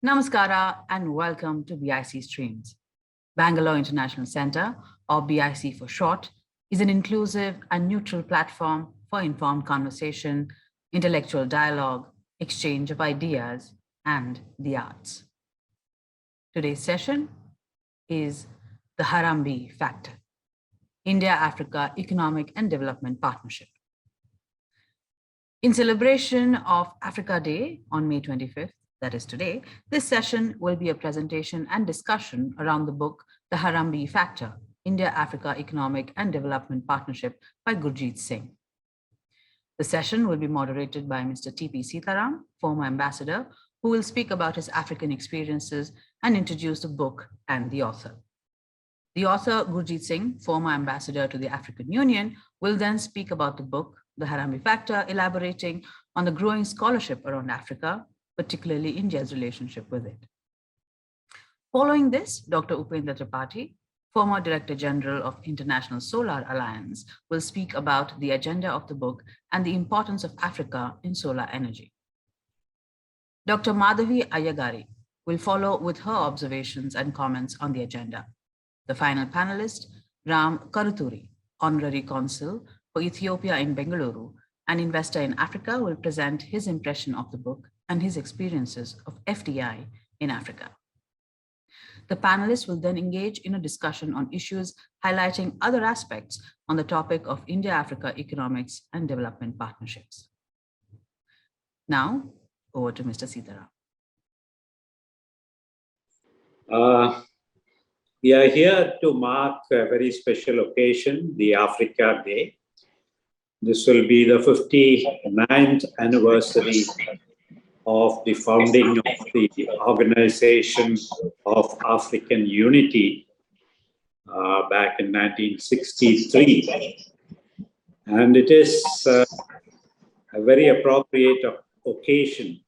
Namaskara and welcome to BIC Streams. Bangalore International Center, or BIC for short, is an inclusive and neutral platform for informed conversation, intellectual dialogue, exchange of ideas, and the arts. Today's session is the Harambee Factor, India-Africa Economic and Development Partnership. In celebration of Africa Day on May 25th, that is today, this session will be a presentation and discussion around the book, The Harambee Factor, India-Africa Economic and Development Partnership by Gurjit Singh. The session will be moderated by Mr. T.P. Seetharam, former ambassador, who will speak about his African experiences and introduce the book and the author. The author, Gurjit Singh, former ambassador to the African Union, will then speak about the book, The Harambee Factor, elaborating on the growing scholarship around Africa, particularly India's relationship with it. Following this, Dr. Upendra Tripathy, former Director General of International Solar Alliance, will speak about the agenda of the book and the importance of Africa in solar energy. Dr. Madhavi Ayyagari will follow with her observations and comments on the agenda. The final panelist, Karuturi, Honorary Consul for Ethiopia in Bengaluru, an investor in Africa, will present his impression of the book and his experiences of FDI in Africa. The panelists will then engage in a discussion on issues highlighting other aspects on the topic of India-Africa economics and development partnerships. Now, over to Mr. Seetharam. We are here to mark a very special occasion, the Africa Day. This will be the 59th anniversary of the founding of the Organization of African Unity back in 1963. And it is a very appropriate occasion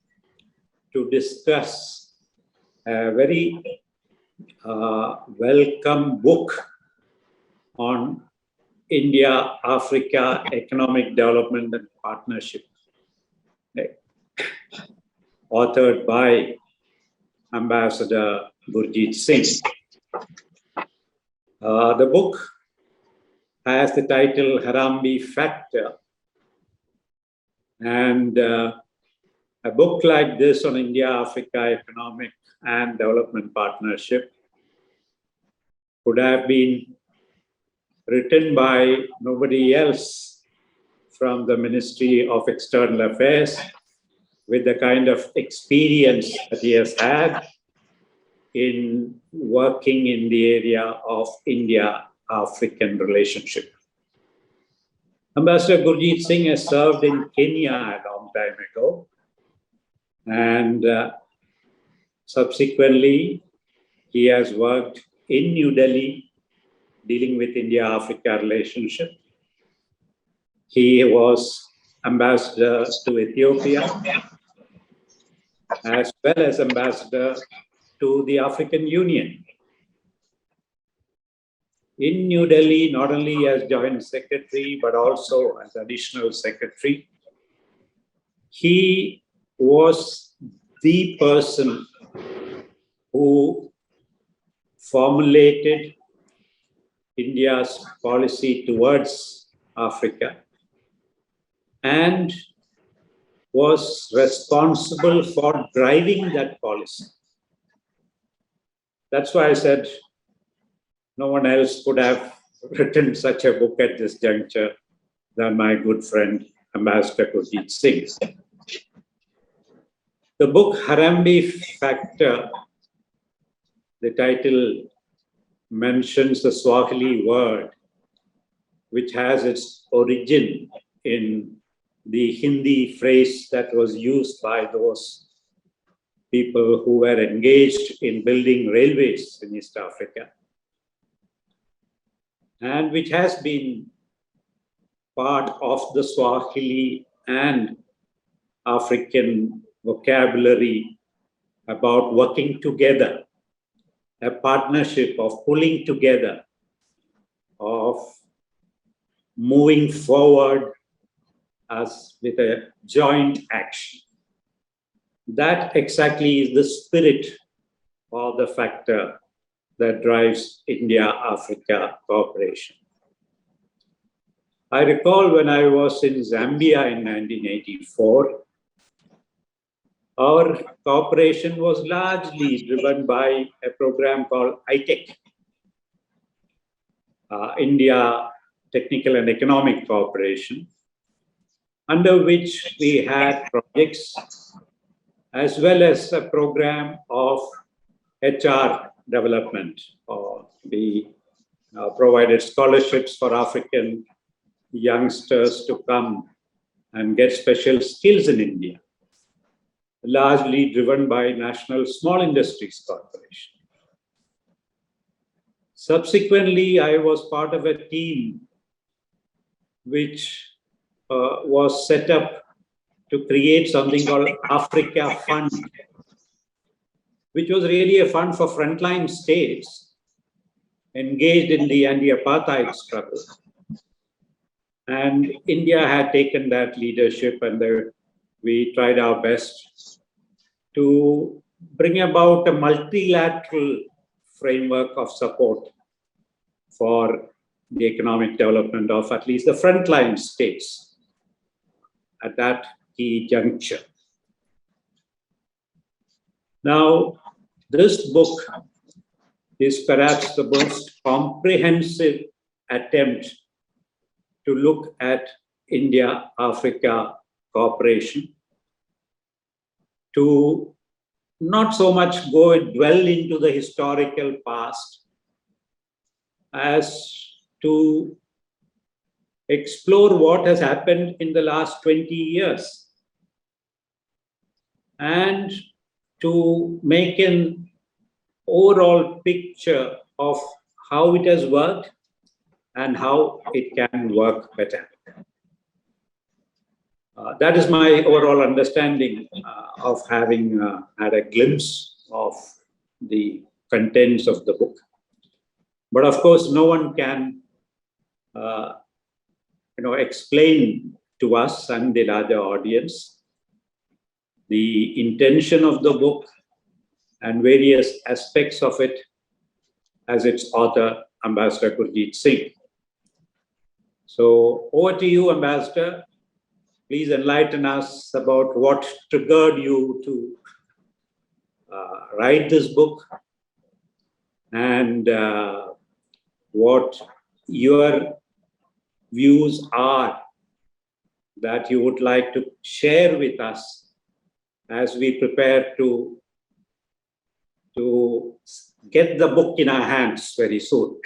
to discuss a very welcome book on India-Africa Economic Development and Partnership, authored by Ambassador Gurjit Singh. The book has the title Harambee Factor, and a book like this on India-Africa Economic and Development Partnership could have been written by nobody else from the Ministry of External Affairs, with the kind of experience that he has had in working in the area of India-African relationship. Ambassador Gurjit Singh has served in Kenya a long time ago, and subsequently he has worked in New Delhi dealing with India-Africa relationship. He was ambassador to Ethiopia, as well as ambassador to the African Union. In New Delhi, not only as joint secretary, but also as additional secretary, he was the person who formulated India's policy towards Africa and was responsible for driving that policy. That's why I said no one else could have written such a book at this juncture than my good friend, Ambassador Gurjit Singh. The book Harambee Factor, the title mentions the Swahili word, which has its origin in the Hindi phrase that was used by those people who were engaged in building railways in East Africa, and which has been part of the Swahili and African vocabulary about working together, a partnership of pulling together, of moving forward as with a joint action. that exactly is the spirit or the factor that drives India-Africa cooperation. I recall when I was in Zambia in 1984, our cooperation was largely driven by a program called ITEC, India Technical and Economic Cooperation, under which we had projects as well as a program of HR development. We provided scholarships for African youngsters to come and get special skills in India, largely driven by National Small Industries Corporation. Subsequently, I was part of a team which was set up to create something called Africa Fund, which was really a fund for frontline states engaged in the anti-apartheid struggle. And India had taken that leadership, and we tried our best to bring about a multilateral framework of support for the economic development of at least the frontline states at that key juncture. Now, this book is perhaps the most comprehensive attempt to look at India-Africa cooperation, to not so much dwell into the historical past as to explore what has happened in the last 20 years and to make an overall picture of how it has worked and how it can work better. That is my overall understanding of having had a glimpse of the contents of the book. But of course, no one can explain to us and the larger audience the intention of the book and various aspects of it as its author, Ambassador Gurjit Singh. So over to you, Ambassador. Please enlighten us about what triggered you to write this book and what your views are that you would like to share with us as we prepare to get the book in our hands very soon.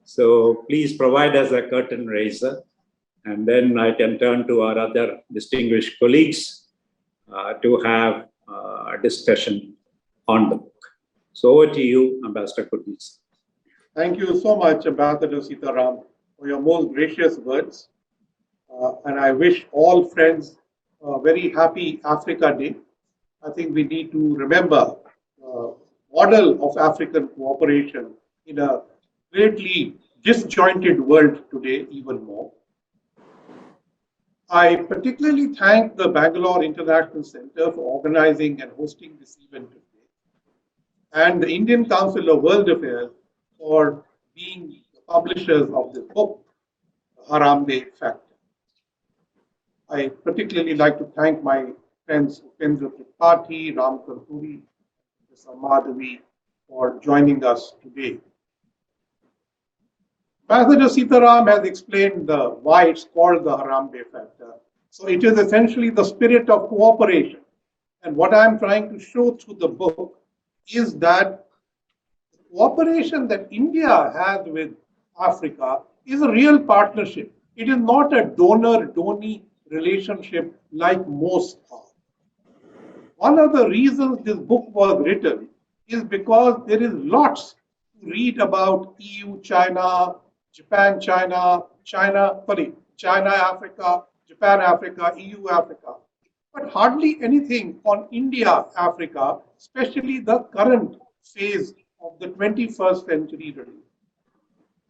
So please provide us a curtain raiser, and then I can turn to our other distinguished colleagues to have a discussion on the book. So over to you, Ambassador Gurjit. Thank you so much, Ambassador Seetharam, for your most gracious words. And I wish all friends a very happy Africa Day. I think we need to remember the model of African cooperation in a greatly disjointed world today even more. I particularly thank the Bangalore International Center for organizing and hosting this event today, and the Indian Council of World Affairs for being the publishers of this book, Harambee Factor. I particularly like to thank my friends Upendra Tripathy, Karuturi, Madhavi for joining us today. Ambassador Seetharam has explained why it's called the Harambee Factor. So it is essentially the spirit of cooperation. And what I'm trying to show through the book is that the cooperation that India has with Africa is a real partnership. It is not a donor-donee relationship like most are. One of the reasons this book was written is because there is lots to read about EU, China, Japan, China, Africa, Japan, Africa, EU, Africa, but hardly anything on India, Africa, especially the current phase of the 21st century really.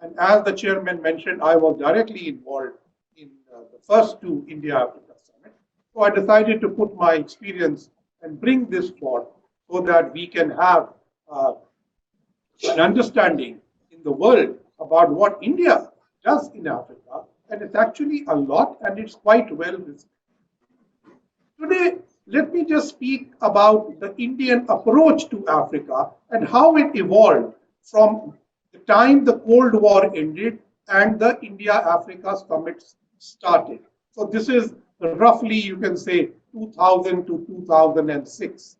And as the chairman mentioned, I was directly involved in the first two India-Africa summits. So I decided to put my experience and bring this forth so that we can have an understanding in the world about what India does in Africa. And it's actually a lot, and it's quite well received. Today, let me just speak about the Indian approach to Africa and how it evolved from the time the Cold War ended and the India-Africa summits started. So this is roughly, you can say, 2000 to 2006.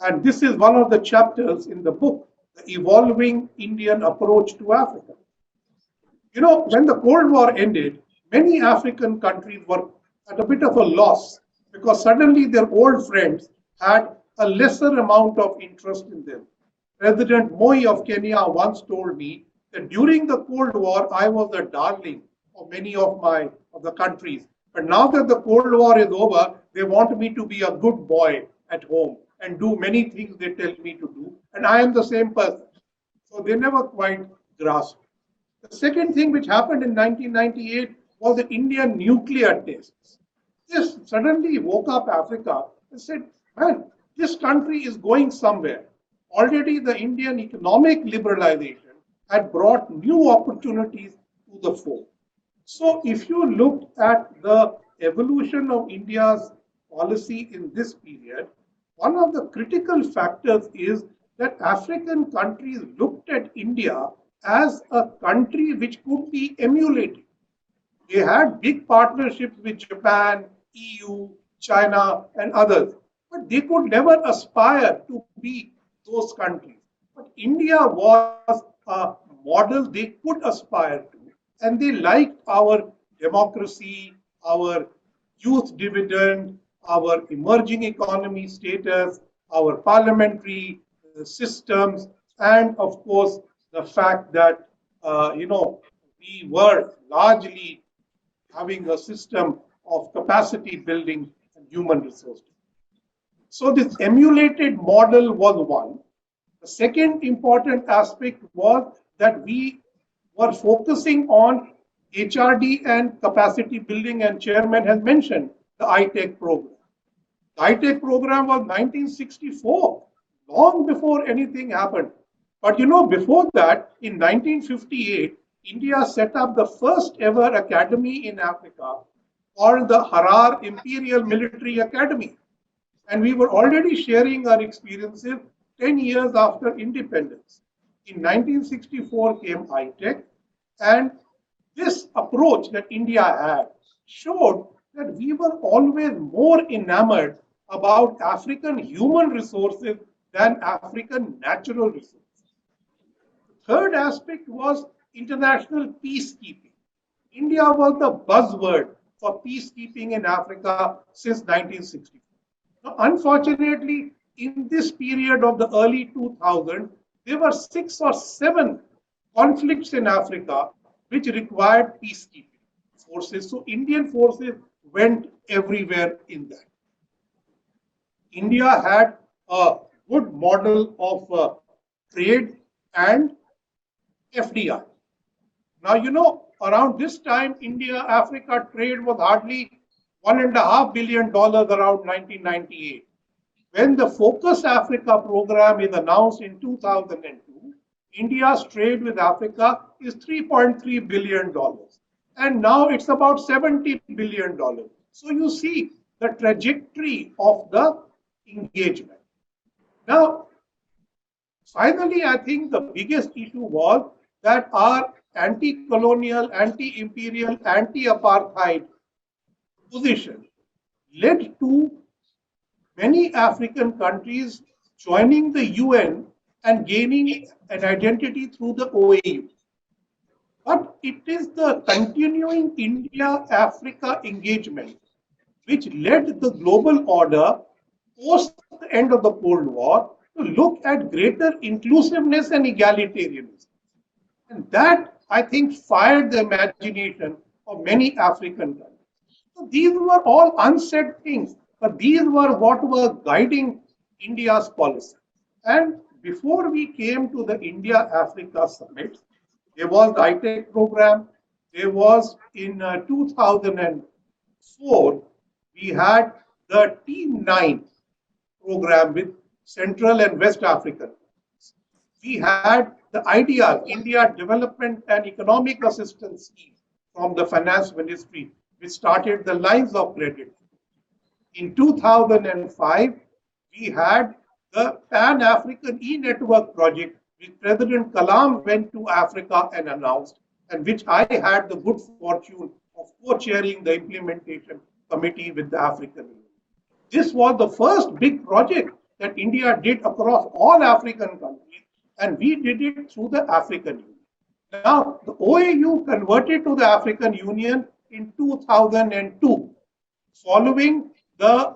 And this is one of the chapters in the book, The Evolving Indian Approach to Africa. You know, when the Cold War ended, many African countries were at a bit of a loss because suddenly their old friends had a lesser amount of interest in them. President Moi of Kenya once told me that during the Cold War, I was a darling of many of the countries. But now that the Cold War is over, they want me to be a good boy at home and do many things they tell me to do. And I am the same person. So they never quite grasped. The second thing which happened in 1998 was the Indian nuclear tests. This suddenly woke up Africa and said, man, this country is going somewhere. Already the Indian economic liberalization had brought new opportunities to the fore. So if you look at the evolution of India's policy in this period, one of the critical factors is that African countries looked at India as a country which could be emulated. They had big partnerships with Japan, EU, China, and others, but they could never aspire to be those countries. But India was a model they could aspire to, and they liked our democracy, our youth dividend, our emerging economy status, our parliamentary systems, and of course the fact that we were largely having a system of capacity building and human resources. So this emulated model was one. The second important aspect was that we were focusing on HRD and capacity building, and chairman has mentioned the ITEC program. The ITEC program was 1964, long before anything happened. But you know, before that, in 1958, India set up the first ever academy in Africa called the Harar Imperial Military Academy. And we were already sharing our experiences 10 years after independence. In 1964 came ITEC, and this approach that India had showed that we were always more enamored about African human resources than African natural resources. The third aspect was international peacekeeping. India was the buzzword for peacekeeping in Africa since 1964. Now, unfortunately, in this period of the early 2000s, there were 6 or 7 conflicts in Africa which required peacekeeping forces. So Indian forces went everywhere in that. India had a good model of trade and FDI. Now, you know, around this time, India-Africa trade was hardly $1.5 billion around 1998. When the Focus Africa program is announced in 2002, India's trade with Africa is $3.3 billion. And now it's about $70 billion. So you see the trajectory of the engagement. Now, finally, I think the biggest issue was that our anti-colonial, anti-imperial, anti-apartheid position led to many African countries joining the UN and gaining an identity through the OAU. But it is the continuing India-Africa engagement which led the global order post the end of the Cold War to look at greater inclusiveness and egalitarianism. And that, I think, fired the imagination of many African countries. So these were all unsaid things, but these were what were guiding India's policy. And before we came to the India-Africa summit, there was the ITEC program. There was in 2004, we had the Team 9 program with Central and West African. We had the idea, India Development and Economic Assistance Scheme from the Finance Ministry, which started the lines of credit. In 2005, we had the Pan-African E-Network project, which President Kalam went to Africa and announced, and which I had the good fortune of co-chairing the implementation committee with the African Union. This was the first big project that India did across all African countries, and we did it through the African Union. Now, the OAU converted to the African Union in 2002, following the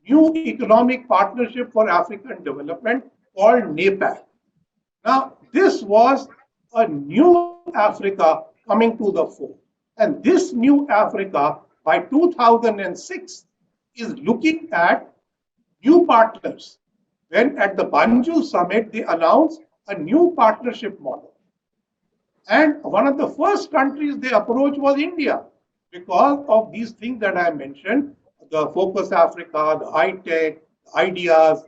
new Economic Partnership for African Development called NEPAD. Now, this was a new Africa coming to the fore. And this new Africa, by 2006, is looking at new partners. When at the Banjul summit, they announced a new partnership model. And one of the first countries they approached was India, because of these things that I mentioned, the Focus Africa, the high-tech, ideas,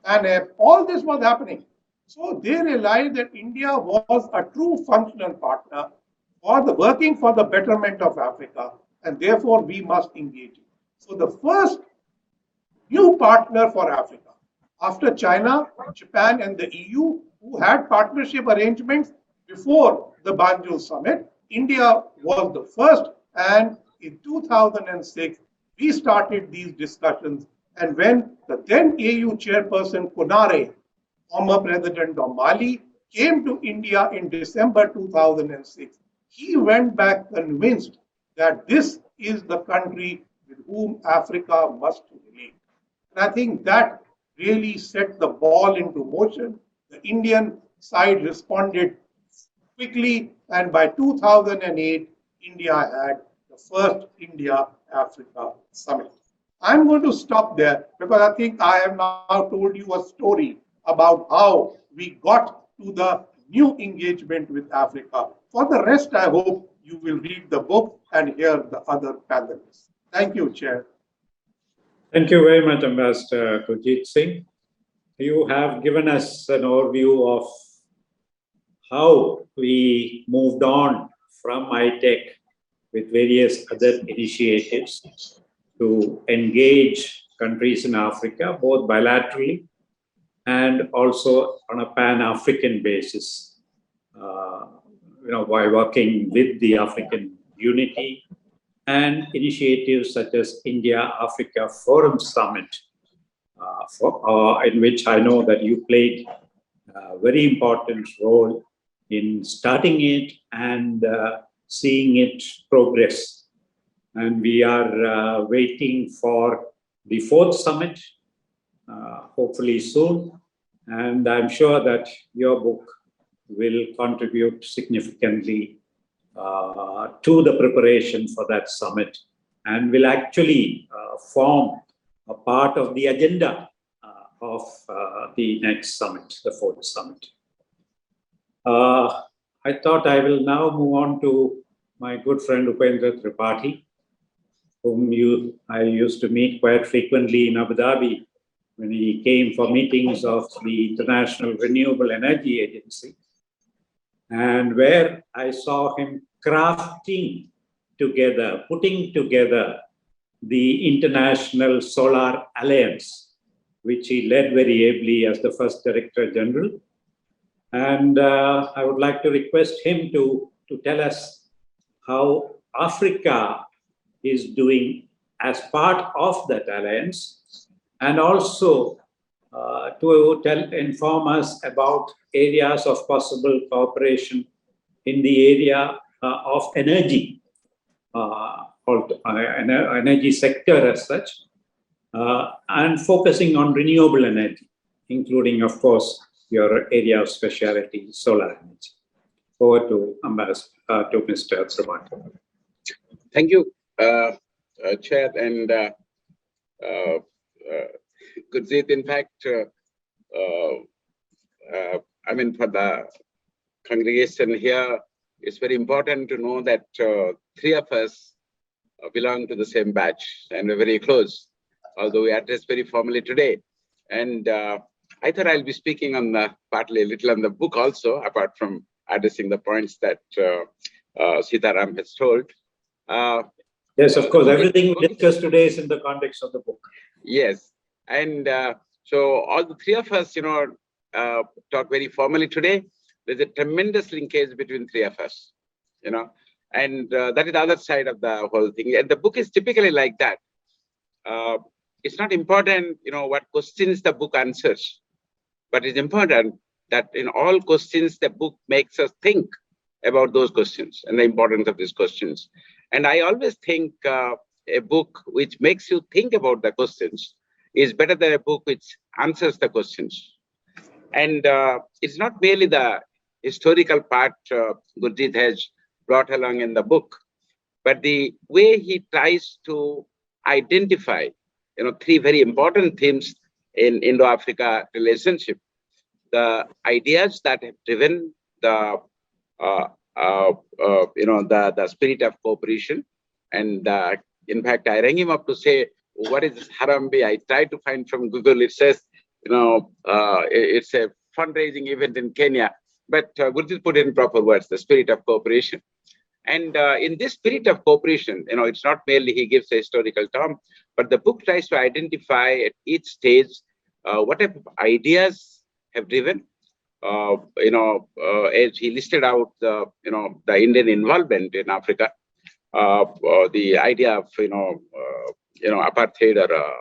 ANEP, all this was happening. So they realized that India was a true functional partner for the working for the betterment of Africa, and therefore we must engage. So the first new partner for Africa, after China, Japan, and the EU, who had partnership arrangements before the Banjul summit, India was the first, and in 2006, we started these discussions. And when the then AU chairperson Konare, former president of Mali, came to India in December 2006, he went back convinced that this is the country with whom Africa must relate. And I think that really set the ball into motion. The Indian side responded quickly, and by 2008, India had the first India-Africa summit. I'm going to stop there because I think I have now told you a story about how we got to the new engagement with Africa. For the rest, I hope you will read the book and hear the other panelists. Thank you, Chair. Thank you very much, Ambassador Gurjit Singh. You have given us an overview of how we moved on from high-tech with various other initiatives to engage countries in Africa, both bilaterally and also on a pan-African basis, by working with the African unity and initiatives such as India-Africa Forum Summit, in which I know that you played a very important role in starting it and seeing it progress. And we are waiting for the fourth summit, hopefully soon. And I'm sure that your book will contribute significantly to the preparation for that summit and will actually form a part of the agenda of the next summit, the fourth summit. I thought I will now move on to my good friend Upendra Tripathy, whom I used to meet quite frequently in Abu Dhabi when he came for meetings of the International Renewable Energy Agency, and where I saw him crafting together, putting together the International Solar Alliance, which he led very ably as the first Director General. And I would like to request him to tell us how Africa is doing as part of that alliance, and also to inform us about areas of possible cooperation in the area of energy, energy sector as such, and focusing on renewable energy, including, of course, your area of specialty, solar energy. Over to Mr. Tripathy. Thank you, Chair, and Gurjit. In fact, for the congregation here, it's very important to know that three of us belong to the same batch and we're very close, although we address very formally today. And I thought I'll be speaking on partly a little on the book also, apart from addressing the points that Seetharam has told. Yes, of course. Everything we discussed today is in the context of the book. Yes. And so all the three of us, talk very formally today. There's a tremendous linkage between three of us, and that is the other side of the whole thing. And the book is typically like that. It's not important, what questions the book answers, but it's important that in all questions, the book makes us think about those questions and the importance of these questions. And I always think a book which makes you think about the questions is better than a book which answers the questions. And it's not merely the historical part Gurjit has brought along in the book, but the way he tries to identify, three very important themes in Indo-Africa relationship. The ideas that have driven the the spirit of cooperation. And in fact, I rang him up to say, what is Harambee? I tried to find from Google. It says, it's a fundraising event in Kenya. But Gurjit put it in proper words, the spirit of cooperation. And in this spirit of cooperation, it's not merely he gives a historical term, but the book tries to identify at each stage what type of ideas have driven. As he listed out the Indian involvement in Africa, the idea of apartheid or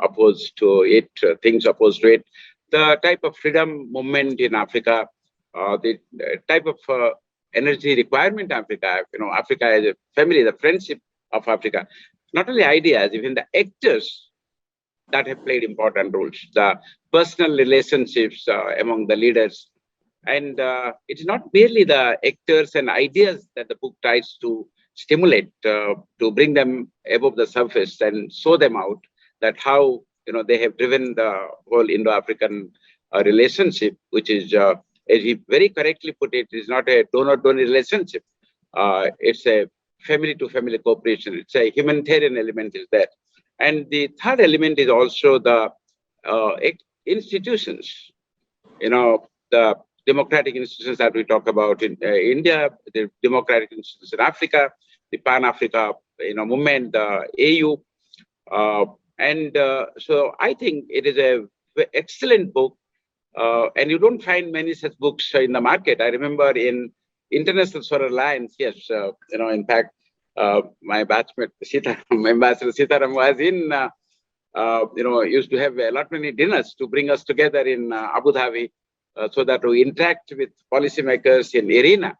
opposed to it, things opposed to it, the type of freedom movement in Africa, the type of energy requirement in Africa, Africa as a family, the friendship of Africa, not only ideas, even the actors that have played important roles, the personal relationships among the leaders. And it's not merely the actors and ideas that the book tries to stimulate, to bring them above the surface and show them out that how, they have driven the whole Indo-African relationship, which is, as he very correctly put it, is not a donor-donor relationship. It's a family-to-family cooperation. It's a humanitarian element is there. And the third element is also the institutions, the democratic institutions that we talk about in India, the democratic institutions in Africa, the Pan-Africa, movement, the AU. So I think it is an excellent book. And you don't find many such books in the market. I remember in International Solar Alliance, yes, in fact, my batchmate, Ambassador Seetharam was in, used to have a lot many dinners to bring us together in Abu Dhabi so that we interact with policymakers in arena,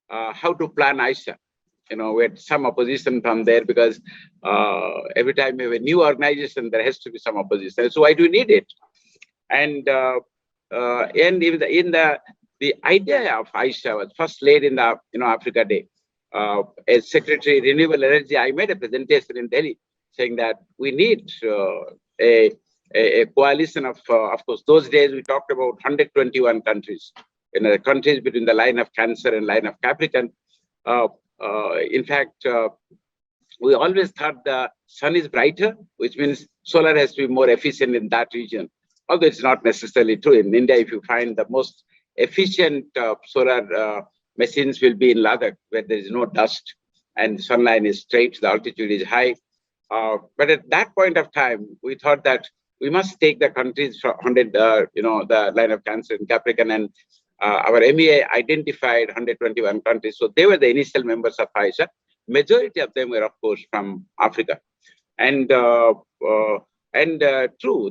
how to plan Aisha. We had some opposition from there because every time we have a new organization, there has to be some opposition. So why do we need it? And in the idea of Aisha was first laid in the Africa Day. As Secretary Renewable Energy, I made a presentation in Delhi saying that we need a coalition of course, those days we talked about 121 countries, countries between the line of Cancer and line of Capricorn. In fact, we always thought the sun is brighter, which means solar has to be more efficient in that region. Although it's not necessarily true. In India, if you find the most efficient solar machines will be in Ladakh, where there is no dust and the sunlight is straight, the altitude is high. But at that point of time, we thought that we must take the countries from 100, the line of Cancer and Capricorn, and our MEA identified 121 countries. So they were the initial members of Aisha. Majority of them were, of course, from Africa. And true,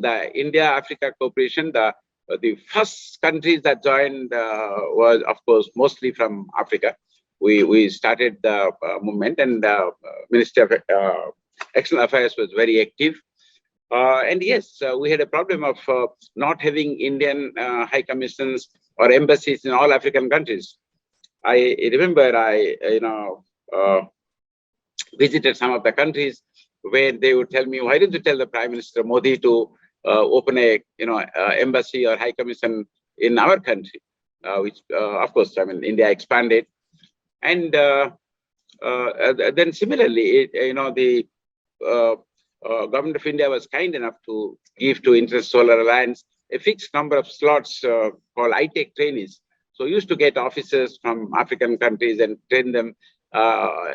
the India-Africa cooperation, the first countries that joined was, of course, mostly from Africa. We started the movement, and Ministry of External Affairs was very active. And yes, we had a problem of not having Indian high commissions or embassies in all African countries. I remember I visited some of the countries where they would tell me, why didn't you tell the Prime Minister Modi to open a embassy or high commission in our country? Which of course, I mean, India expanded. And then similarly, Government of India was kind enough to give to Inter-Solar Alliance a fixed number of slots called ITech trainees. So we used to get officers from African countries and train them,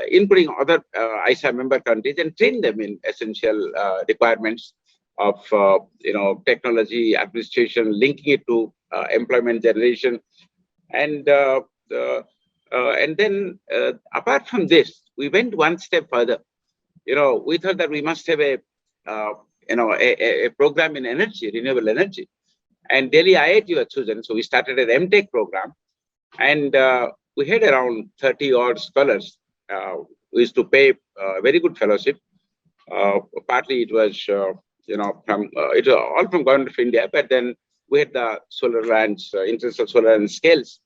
including other ISA member countries, and train them in essential requirements of technology, administration, linking it to employment generation, and then apart from this, we went one step further. We thought that we must have a program in energy, renewable energy, and Delhi IIT was chosen. So we started an MTech program, and we had around 30 odd scholars. We used to pay very good fellowship. Partly it was it was all from Government of India, but then we had the solar lands, interest of solar and scales.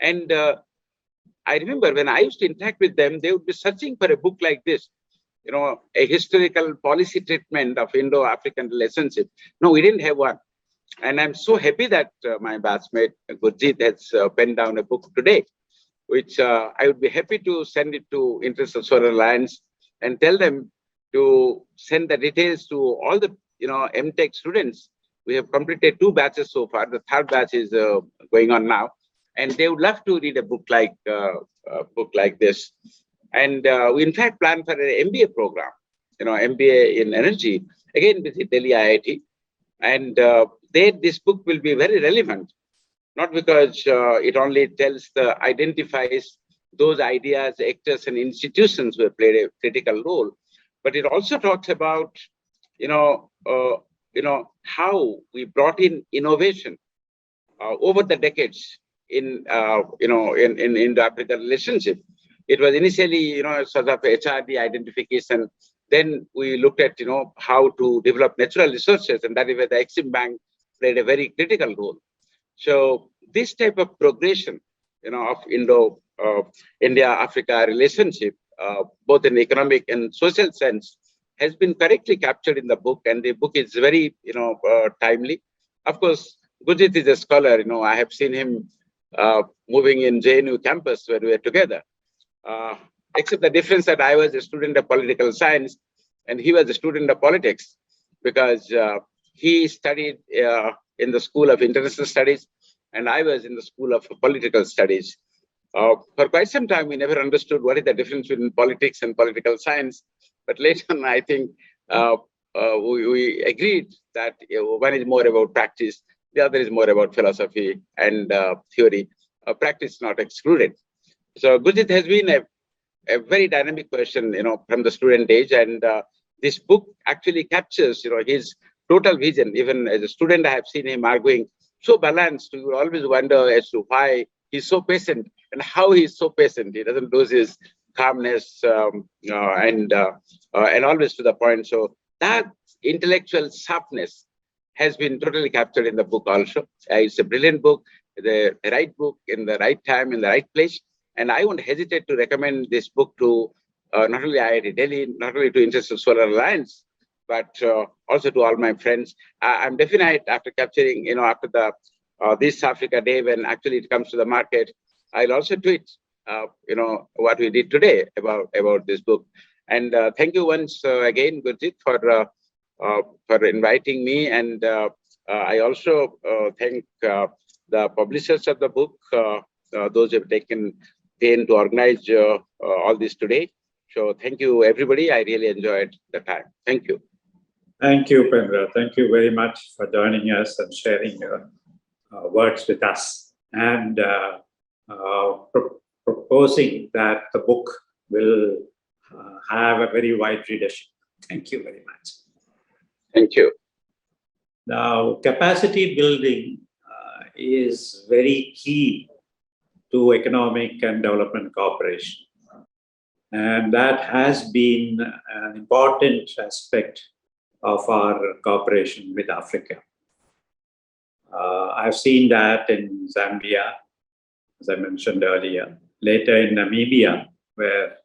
And I remember when I used to interact with them, they would be searching for a book like this, a historical policy treatment of Indo-African relationship. No, we didn't have one. And I'm so happy that my batchmate Gurjit has penned down a book today, which I would be happy to send it to Interest of Solar Alliance and tell them to send the details to all the MTech students. We have completed 2 batches so far. The 3rd batch is going on now, and they would love to read a book like this. And we in fact plan for an MBA program, MBA in energy, again with Delhi IIT, and this book will be very relevant, not because it only identifies those ideas, actors, and institutions who have played a critical role, but it also talks about, how we brought in innovation over the decades in Indo-African relationship. It was initially, sort of HRD identification. Then we looked at, how to develop natural resources, and that is where the Exim Bank played a very critical role. So this type of progression, of India-Africa relationship, both in economic and social sense, has been correctly captured in the book, and the book is very, timely. Of course, Gurjit is a scholar. I have seen him moving in JNU campus where we were together. Except the difference that I was a student of political science and he was a student of politics, because he studied in the School of International Studies and I was in the School of Political Studies. For quite some time, we never understood what is the difference between politics and political science. But later on, I think we agreed that one is more about practice, the other is more about philosophy and theory. Practice not excluded. So Gurjit has been a very dynamic person, from the student age, and this book actually captures, his total vision. Even as a student, I have seen him arguing so balanced. You always wonder as to why he's so patient and how he's so patient. He doesn't lose his calmness and always to the point. So that intellectual sharpness has been totally captured in the book also. It's a brilliant book, the right book in the right time, in the right place. And I won't hesitate to recommend this book to not only IIT Delhi, not only to Interest of Solar Alliance, but also to all my friends. I'm definite after capturing, after the this Africa Day, when actually it comes to the market, I'll also tweet, what we did today about this book. And thank you once again, Gurjit, for inviting me. And I also thank the publishers of the book, those who have taken pain to organize all this today. So thank you, everybody. I really enjoyed the time. Thank you. Thank you, Upendra. Thank you very much for joining us and sharing your words with us, and proposing that the book will have a very wide readership. Thank you very much. Thank you. Now, capacity building is very key to economic and development cooperation. And that has been an important aspect of our cooperation with Africa. I've seen that in Zambia, as I mentioned earlier, later in Namibia, where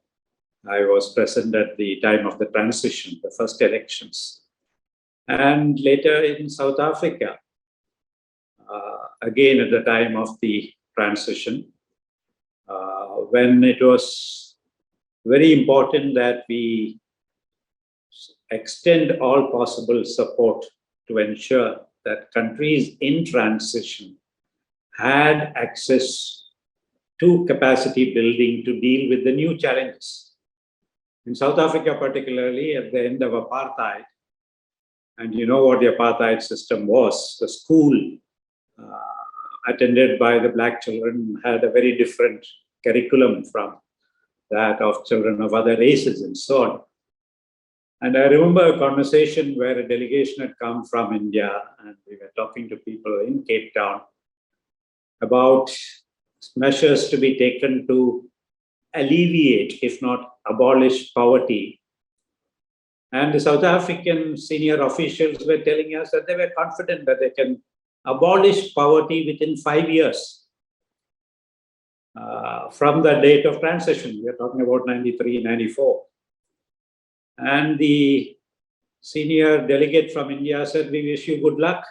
I was present at the time of the transition, the first elections, and later in South Africa, again at the time of the transition, when it was very important that we extend all possible support to ensure that countries in transition had access to capacity building to deal with the new challenges. In South Africa, particularly at the end of apartheid, and you know what the apartheid system was, the school attended by the black children had a very different curriculum from that of children of other races and so on. And I remember a conversation where a delegation had come from India and we were talking to people in Cape Town about measures to be taken to alleviate, if not abolish, poverty. And the South African senior officials were telling us that they were confident that they can abolish poverty within 5 years from the date of transition. We are talking about 93, 94. And the senior delegate from India said, "We wish you good luck.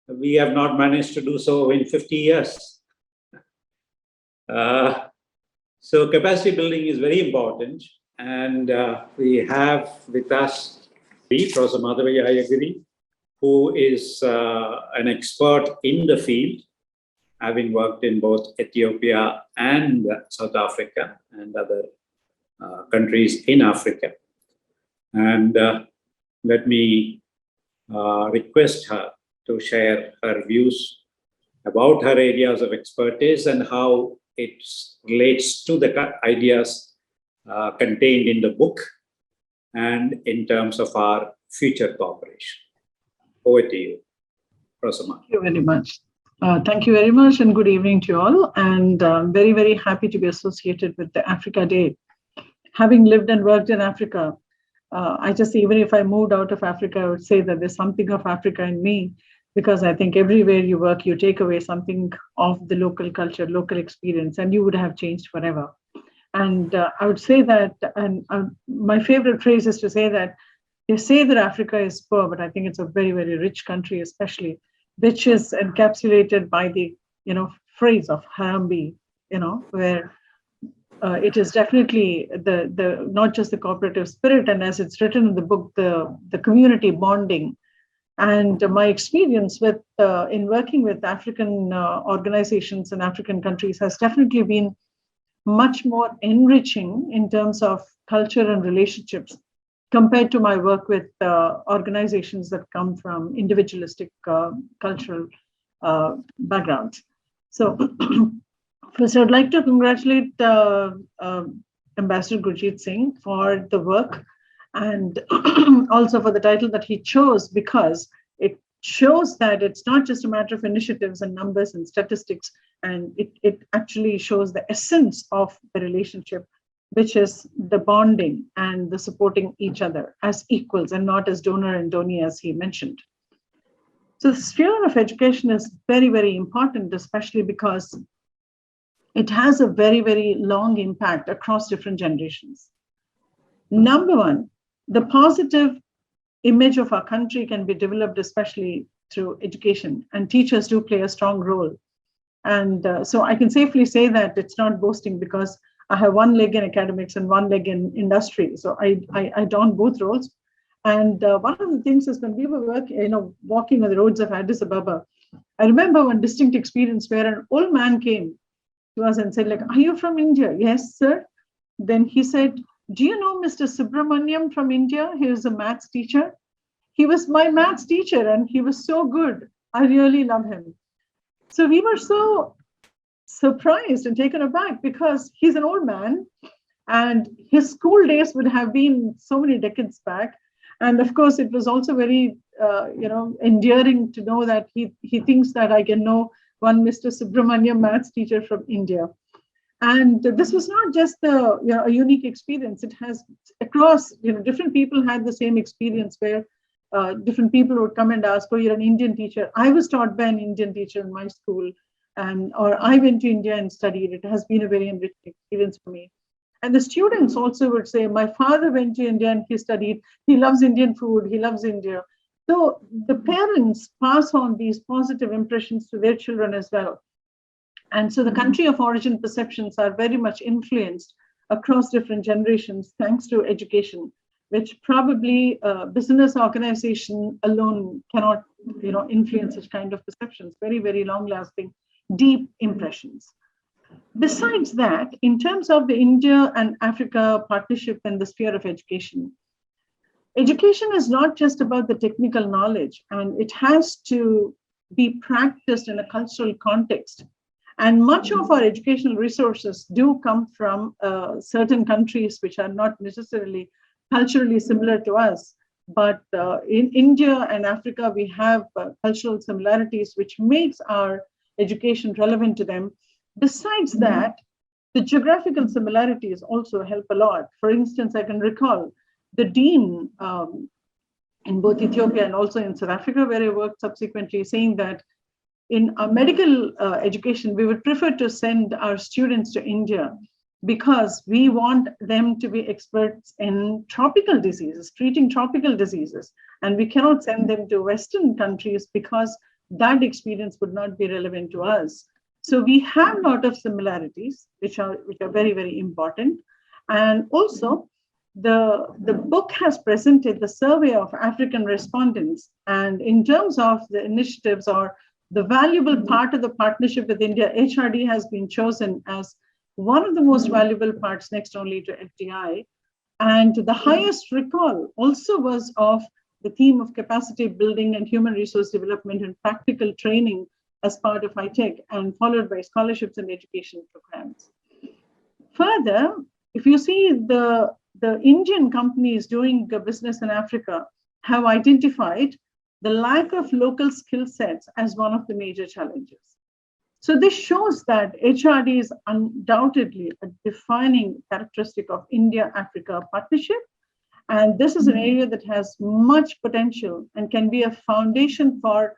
We have not managed to do so in 50 years. So capacity building is very important. And we have with us Professor Madhavi Ayyagari, who is an expert in the field, having worked in both Ethiopia and South Africa and other countries in Africa. And let me request her to share her views about her areas of expertise and how it relates to the ideas contained in the book and in terms of our future cooperation. Over to you, Professor Mark. Thank you very much. Thank you very much and good evening to you all. And I'm very, very happy to be associated with the Africa Day. Having lived and worked in Africa, I just, even if I moved out of Africa, I would say that there's something of Africa in me, because I think everywhere you work, you take away something of the local culture, local experience, and you would have changed forever. And I would say that, and my favorite phrase is to say that they say that Africa is poor, but I think it's a very, very rich country, especially, which is encapsulated by the, phrase of Harambee, where it is definitely the not just the cooperative spirit, and as it's written in the book, the community bonding. And my experience with in working with African organizations and African countries has definitely been much more enriching in terms of culture and relationships compared to my work with organizations that come from individualistic cultural backgrounds. So first, I'd like to congratulate Ambassador Gurjit Singh for the work and also for the title that he chose, because it shows that it's not just a matter of initiatives and numbers and statistics, and it actually shows the essence of the relationship, which is the bonding and the supporting each other as equals and not as donor and donee, as he mentioned. So the sphere of education is very, very important, especially because it has a very, very long impact across different generations. Number one, the positive image of our country can be developed, especially through education, and teachers do play a strong role. And so I can safely say that it's not boasting, because I have one leg in academics and one leg in industry. So I don both roles. And one of the things is when we were walking on the roads of Addis Ababa, I remember one distinct experience where an old man came to us and said, like, "Are you from India?" "Yes, sir." Then he said, "Do you know Mr. Subramaniam from India? He was a maths teacher. He was my maths teacher and he was so good. I really love him." So we were so surprised and taken aback, because he's an old man and his school days would have been so many decades back. And of course, it was also very, endearing to know that he thinks that I can know one Mr. Subramaniam maths teacher from India. And this was not just a unique experience. It has across, different people had the same experience where different people would come and ask, "Oh, you're an Indian teacher. I was taught by an Indian teacher in my school." Or I went to India and studied. It has been a very enriching experience for me. And the students also would say, "My father went to India and he studied. He loves Indian food. He loves India." So the parents pass on these positive impressions to their children as well. And so the country of origin perceptions are very much influenced across different generations, thanks to education. which probably business organization alone cannot, influence such kind of perceptions, very, very long-lasting, deep impressions. Besides that, in terms of the India and Africa partnership in the sphere of education, education is not just about the technical knowledge, and it has to be practiced in a cultural context. And much of our educational resources do come from certain countries which are not necessarily culturally similar to us. But in India and Africa, we have cultural similarities, which makes our education relevant to them. Besides that, the geographical similarities also help a lot. For instance, I can recall the dean in both Ethiopia and also in South Africa, where I worked subsequently, saying that in our medical education, we would prefer to send our students to India because we want them to be experts in tropical diseases, treating tropical diseases. And we cannot send them to Western countries because that experience would not be relevant to us. So we have a lot of similarities, which are very, very important. And also, the book has presented the survey of African respondents. And in terms of the initiatives or the valuable part of the partnership with India, HRD has been chosen as one of the most valuable parts, next only to FDI. And the highest recall also was of the theme of capacity building and human resource development and practical training as part of ITech, and followed by scholarships and education programs. Further, if you see the Indian companies doing business in Africa have identified the lack of local skill sets as one of the major challenges. So this shows that HRD is undoubtedly a defining characteristic of India-Africa partnership. And this is an area that has much potential and can be a foundation for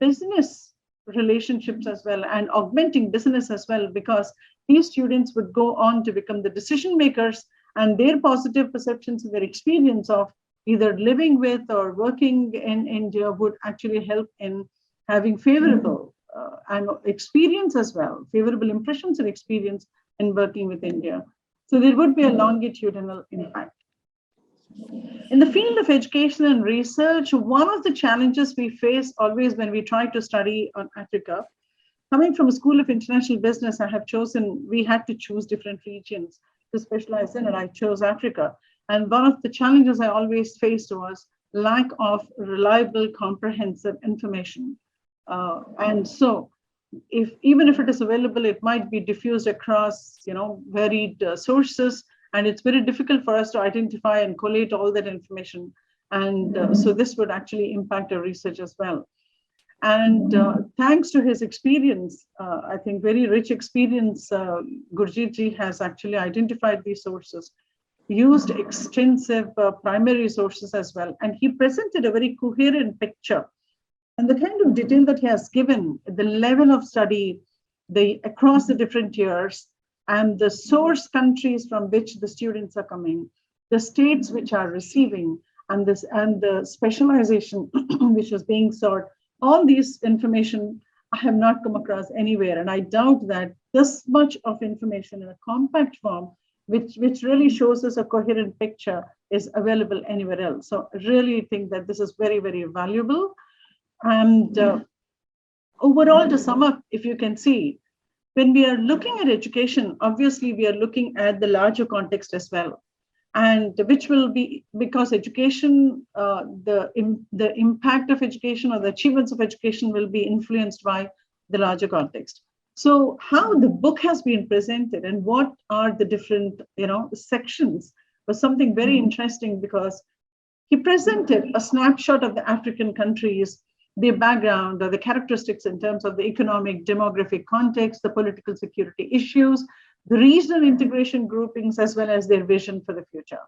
business relationships as well, and augmenting business as well, because these students would go on to become the decision makers, and their positive perceptions and their experience of either living with or working in India would actually help in having favorable and experience as well, favorable impressions and experience in working with India. So there would be a longitudinal impact. In the field of education and research, one of the challenges we face always when we try to study on Africa, coming from a school of international business, we had to choose different regions to specialize in, and I chose Africa. And one of the challenges I always faced was lack of reliable, comprehensive information. And so even if it is available, it might be diffused across, varied sources, and it's very difficult for us to identify and collate all that information. And so this would actually impact our research as well. And thanks to his experience, I think very rich experience, Gurjit ji has actually identified these sources, used extensive primary sources as well. And he presented a very coherent picture. And the kind of detail that he has given, the level of study, across the different years, and the source countries from which the students are coming, the states which are receiving, and the specialization which is being sought, all these information I have not come across anywhere. And I doubt that this much of information in a compact form, which really shows us a coherent picture, is available anywhere else. So I really think that this is very, very valuable. And overall, to sum up, if you can see, when we are looking at education, obviously we are looking at the larger context as well, and which will be, because education, the impact of education or the achievements of education will be influenced by the larger context. So how the book has been presented and what are the different sections was something very interesting, because he presented a snapshot of the African countries, their background or the characteristics in terms of the economic, demographic context, the political security issues, the regional integration groupings, as well as their vision for the future.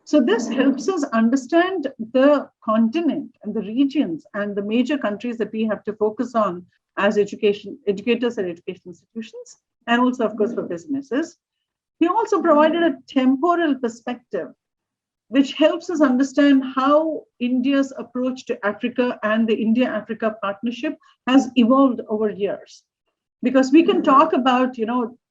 So this helps us understand the continent and the regions and the major countries that we have to focus on as educators and education institutions, and also, of course, for businesses. He also provided a temporal perspective, which helps us understand how India's approach to Africa and the India-Africa partnership has evolved over years. Because we can talk about,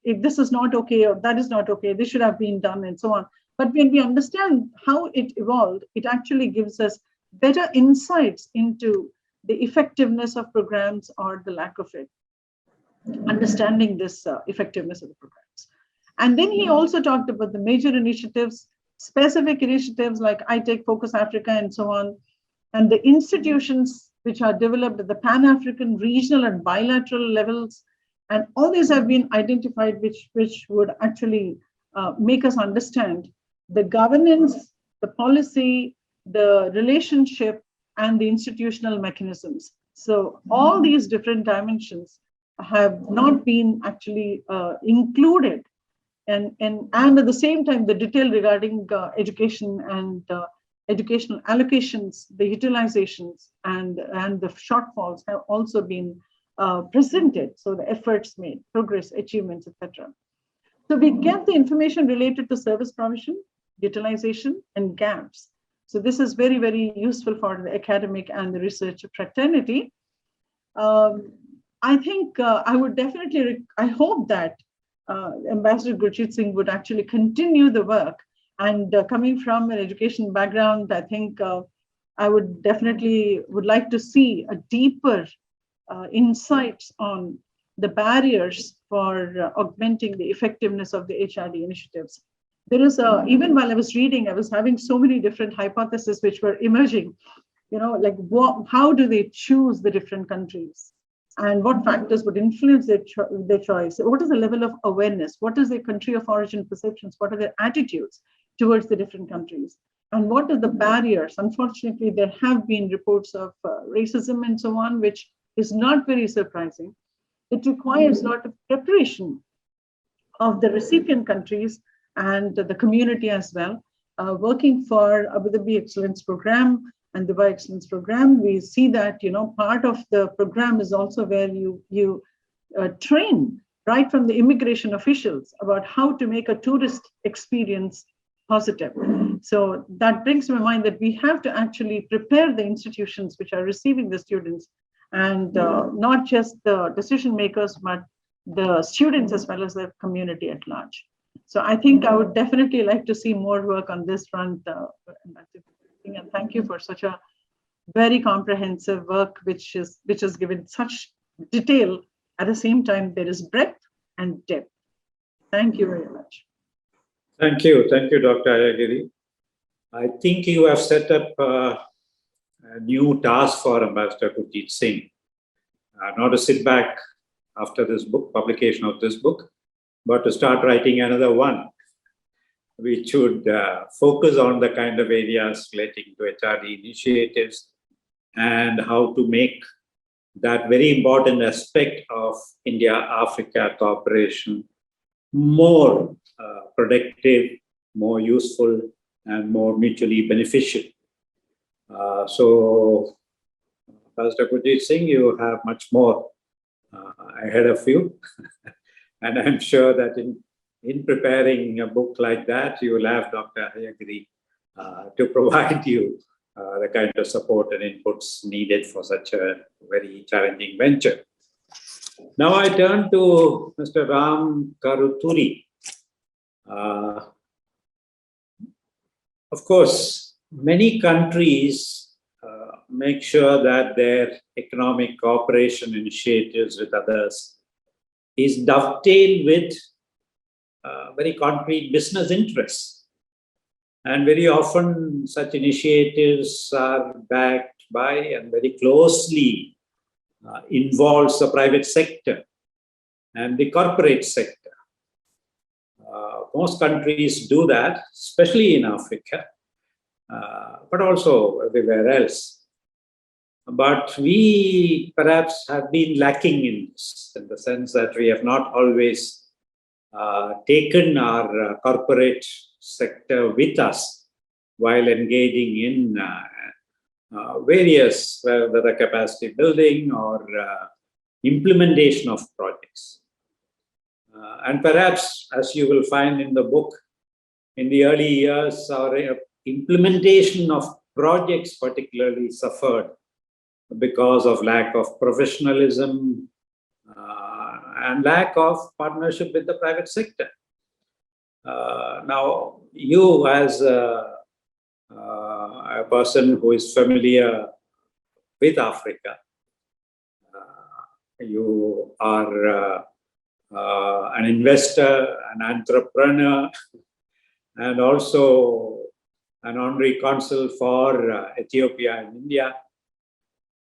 if this is not okay or that is not okay, this should have been done and so on. But when we understand how it evolved, it actually gives us better insights into the effectiveness of programs or the lack of it, understanding this effectiveness of the programs. And then he also talked about the major initiatives, specific initiatives like ITech, Focus Africa, and so on, and the institutions which are developed at the Pan-African, regional, and bilateral levels. And all these have been identified, which would actually make us understand the governance, the policy, the relationship, and the institutional mechanisms. So all these different dimensions have not been actually included. And at the same time, the detail regarding education and educational allocations, the utilizations, and the shortfalls have also been presented. So the efforts made, progress, achievements, etc. So we get the information related to service provision, utilization, and gaps. So this is very, very useful for the academic and the research fraternity. I think I would definitely, I hope that Ambassador Gurjit Singh would actually continue the work. And coming from an education background, I think I would definitely would like to see a deeper insights on the barriers for augmenting the effectiveness of the HRD initiatives. There is even while I was reading, I was having so many different hypotheses which were emerging, like how do they choose the different countries? And what factors would influence their choice? What is the level of awareness? What is their country of origin perceptions? What are their attitudes towards the different countries? And what are the barriers? Unfortunately, there have been reports of racism and so on, which is not very surprising. It requires a lot of preparation of the recipient countries and the community as well. Working for Abu Dhabi Excellence Program and Dubai Excellence Program, we see that part of the program is also where you train right from the immigration officials about how to make a tourist experience positive. So that brings to my mind that we have to actually prepare the institutions which are receiving the students, and not just the decision makers, but the students as well as the community at large. So I think I would definitely like to see more work on this front. And thank you for such a very comprehensive work, which is given such detail. At the same time, there is breadth and depth. Thank you very much. Thank you, Dr. Ayyagari. I think you have set up a new task for Ambassador Gurjit Singh, not to sit back after this book, publication of this book, but to start writing another one, which would focus on the kind of areas relating to HRD initiatives and how to make that very important aspect of India-Africa cooperation more productive, more useful, and more mutually beneficial. So, Pastor Gurjit Singh, you have much more ahead of you. And I'm sure that in preparing a book like that, you will have Dr. Ayyagari to provide you the kind of support and inputs needed for such a very challenging venture. Now I turn to Mr. Ram Karuturi. Of course, many countries make sure that their economic cooperation initiatives with others is dovetailed with very concrete business interests. And very often such initiatives are backed by and very closely involves the private sector and the corporate sector. Most countries do that, especially in Africa, but also everywhere else. But we perhaps have been lacking in this, in the sense that we have not always taken our corporate sector with us while engaging in various, whether capacity building or implementation of projects. And perhaps, as you will find in the book, in the early years, our implementation of projects particularly suffered because of lack of professionalism and lack of partnership with the private sector. Now, you as a person who is familiar with Africa, you are an investor, an entrepreneur, and also an honorary consul for Ethiopia and India.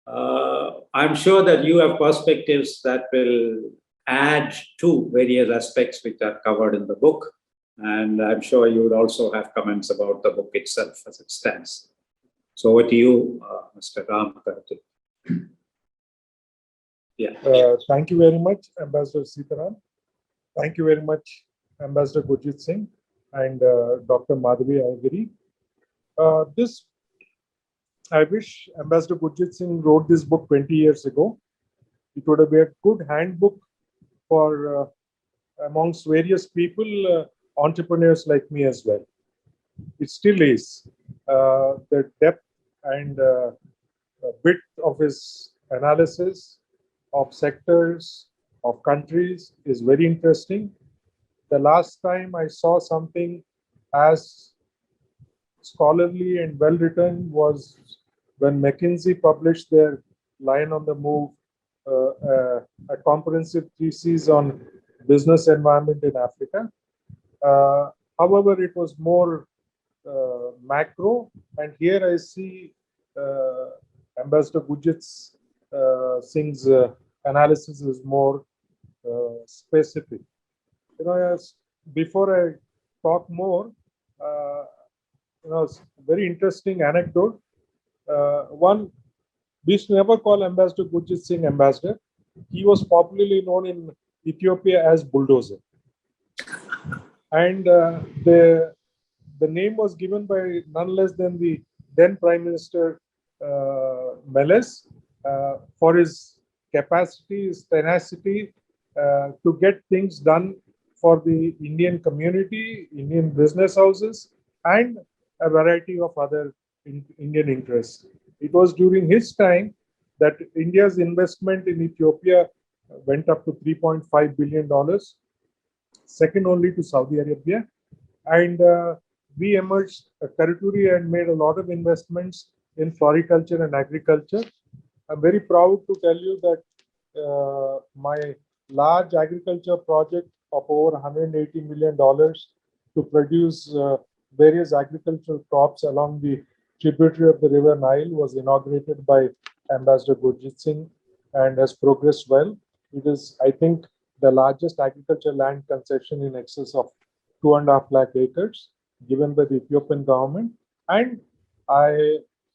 I'm sure that you have perspectives that will add to various aspects which are covered in the book. And I'm sure you would also have comments about the book itself as it stands. So over to you, Mr. Ram Karuturi. Yeah. Thank you very much, Ambassador Seetharam. Thank you very much, Ambassador Gurjit Singh and Dr. Madhavi Ayyagari. I wish Ambassador Gurjit Singh wrote this book 20 years ago. It would have been a good handbook for amongst various people, entrepreneurs like me as well. It still is. The depth and width of his analysis of sectors, of countries is very interesting. The last time I saw something as scholarly and well written was when McKinsey published their Lion on the Move, a comprehensive thesis on business environment in Africa. However, it was more macro, and here I see Ambassador Gurjit Singh's analysis is more specific. Before I talk more, very interesting anecdote. One, we should never call Ambassador Gurjit Singh ambassador. He was popularly known in Ethiopia as Bulldozer. And the name was given by none less than the then Prime Minister Meles for his capacity, his tenacity to get things done for the Indian community, Indian business houses, and a variety of other Indian interests. It was during his time that India's investment in Ethiopia went up to $3.5 billion, second only to Saudi Arabia. And we emerged, Karuturi, and made a lot of investments in floriculture and agriculture. I'm very proud to tell you that my large agriculture project of over $180 million to produce various agricultural crops along the tributary of the River Nile was inaugurated by Ambassador Gurjit Singh and has progressed well. It is, I think, the largest agriculture land concession in excess of 2.5 lakh acres given by the Ethiopian government. And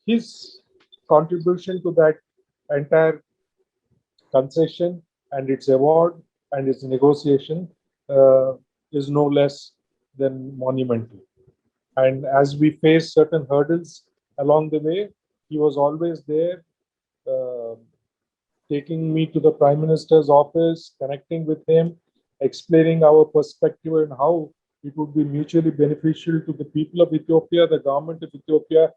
his contribution to that entire concession and its award and its negotiation is no less than monumental. And as we face certain hurdles along the way, he was always there, taking me to the Prime Minister's office, connecting with him, explaining our perspective and how it would be mutually beneficial to the people of Ethiopia, the government of Ethiopia,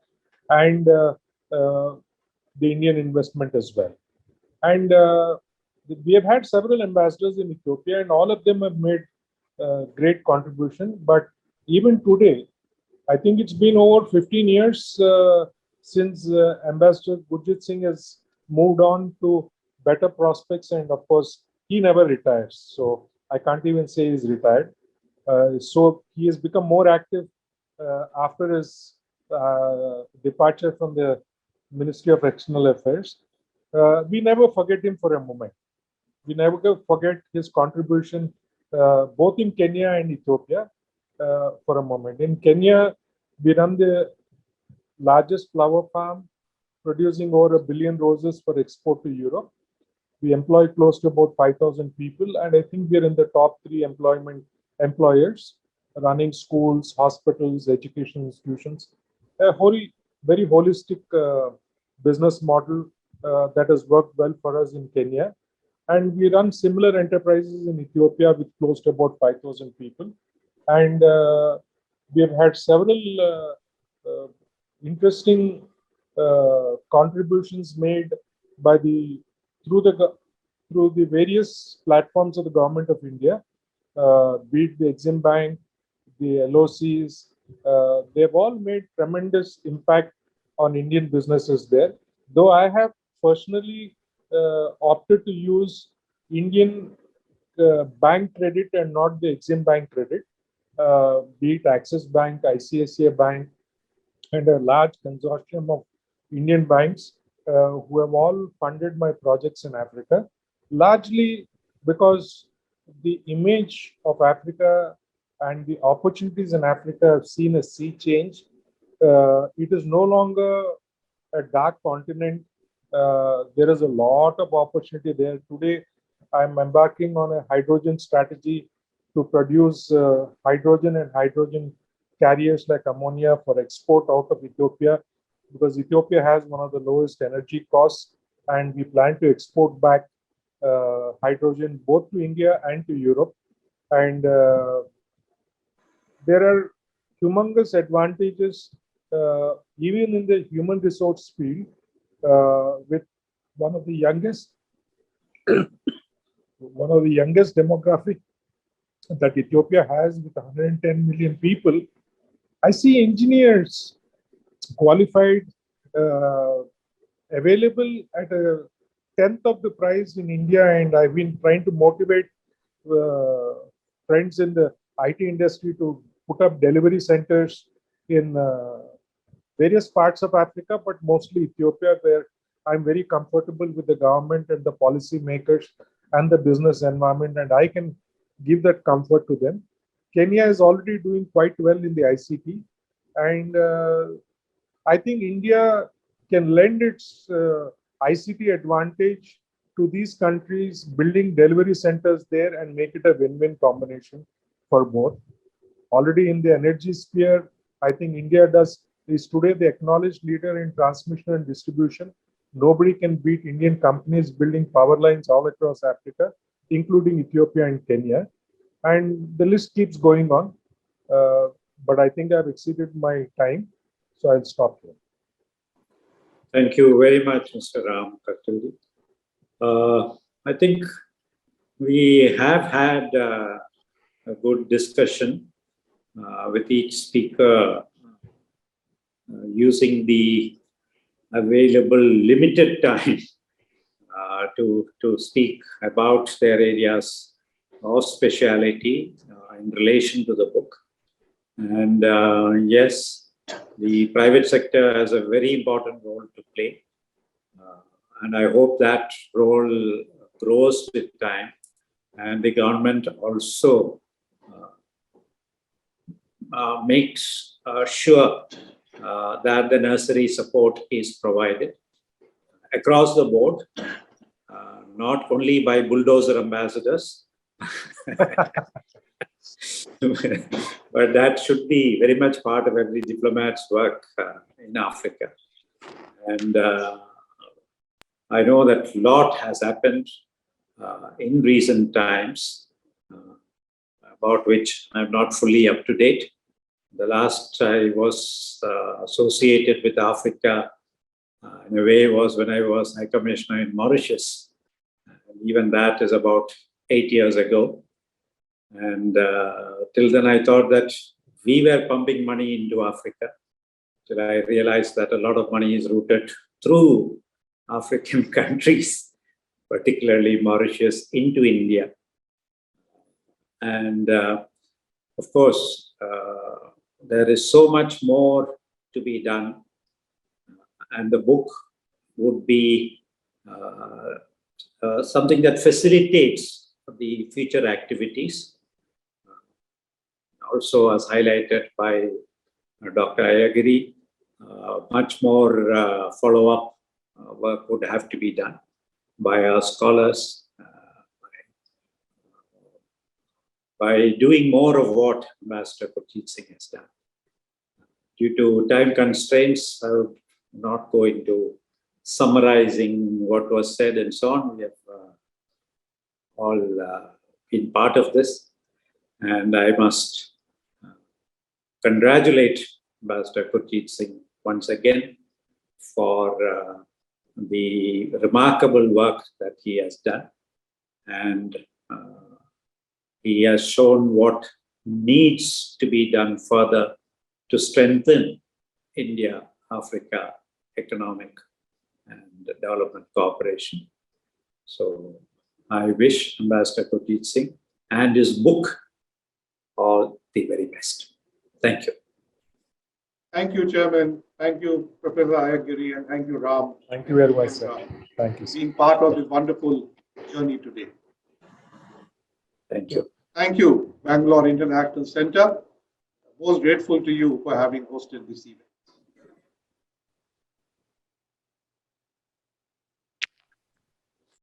and the Indian investment as well. And we have had several ambassadors in Ethiopia, and all of them have made great contribution. But even today, I think it's been over 15 years since Ambassador Gurjit Singh has moved on to better prospects, and of course, he never retires. So I can't even say he's retired. So he has become more active after his departure from the Ministry of External Affairs. We never forget him for a moment. We never forget his contribution both in Kenya and Ethiopia for a moment. In Kenya, we run the largest flower farm producing over 1 billion roses for export to Europe. We employ close to about 5,000 people, and I think we're in the top 3 employers running schools, hospitals, education institutions. A very holistic business model that has worked well for us in Kenya. And we run similar enterprises in Ethiopia with close to about 5,000 people. And we have had several interesting contributions made by through the various platforms of the government of India, be it the Exim Bank, the LOCs, they've all made tremendous impact on Indian businesses there. Though I have personally opted to use Indian bank credit and not the Exim Bank credit, be it Axis Bank, ICICI Bank, and a large consortium of Indian banks who have all funded my projects in Africa, largely because the image of Africa and the opportunities in Africa have seen a sea change. It is no longer a dark continent. There is a lot of opportunity there. Today, I'm embarking on a hydrogen strategy to produce hydrogen and hydrogen carriers like ammonia for export out of Ethiopia, because Ethiopia has one of the lowest energy costs, and we plan to export back hydrogen both to India and to Europe. And there are humongous advantages even in the human resource field with one of the youngest demographic that Ethiopia has with 110 million people. I see engineers qualified available at a tenth of the price in India, and I've been trying to motivate friends in the IT industry to put up delivery centers in various parts of Africa, but mostly Ethiopia, where I'm very comfortable with the government and the policy makers and the business environment, and I can give that comfort to them. Kenya is already doing quite well in the ICT, and I think India can lend its ICT advantage to these countries, building delivery centers there and make it a win-win combination for both. Already in the energy sphere, I think India is today the acknowledged leader in transmission and distribution. Nobody can beat Indian companies building power lines all across Africa, including Ethiopia and Kenya. And the list keeps going on. But I think I've exceeded my time, so I'll stop here. Thank you very much, Mr. Ram Karuturi. I think we have had a good discussion with each speaker using the available limited time to speak about their areas of speciality in relation to the book. And yes, the private sector has a very important role to play. And I hope that role grows with time. And the government also makes sure that the nursery support is provided across the board, not only by bulldozer ambassadors, but that should be very much part of every diplomat's work in Africa. And I know that a lot has happened in recent times, about which I'm not fully up to date. The last I was associated with Africa in a way was when I was High Commissioner in Mauritius. And even that is about 8 years ago. And till then I thought that we were pumping money into Africa, till I realized that a lot of money is routed through African countries, particularly Mauritius, into India. And of course, there is so much more to be done. And the book would be something that facilitates the future activities. Also, as highlighted by Dr. Ayyagari, much more follow-up work would have to be done by our scholars, by doing more of what Master Gurjit Singh has done. Due to time constraints, I would not go into summarizing what was said and so on. We have all been part of this. And I must congratulate Master Gurjit Singh once again for the remarkable work that he has done. And he has shown what needs to be done further to strengthen India-Africa economic and development cooperation. So I wish Ambassador Gurjit Singh and his book all the very best. Thank you. Thank you, Chairman. Thank you, Professor Ayyagari, and thank you, Ram. Thank you very much, sir. Thank you, sir. Being part of this wonderful journey today. Thank you. Thank you, Bangalore International Center. Most grateful to you for having hosted this event.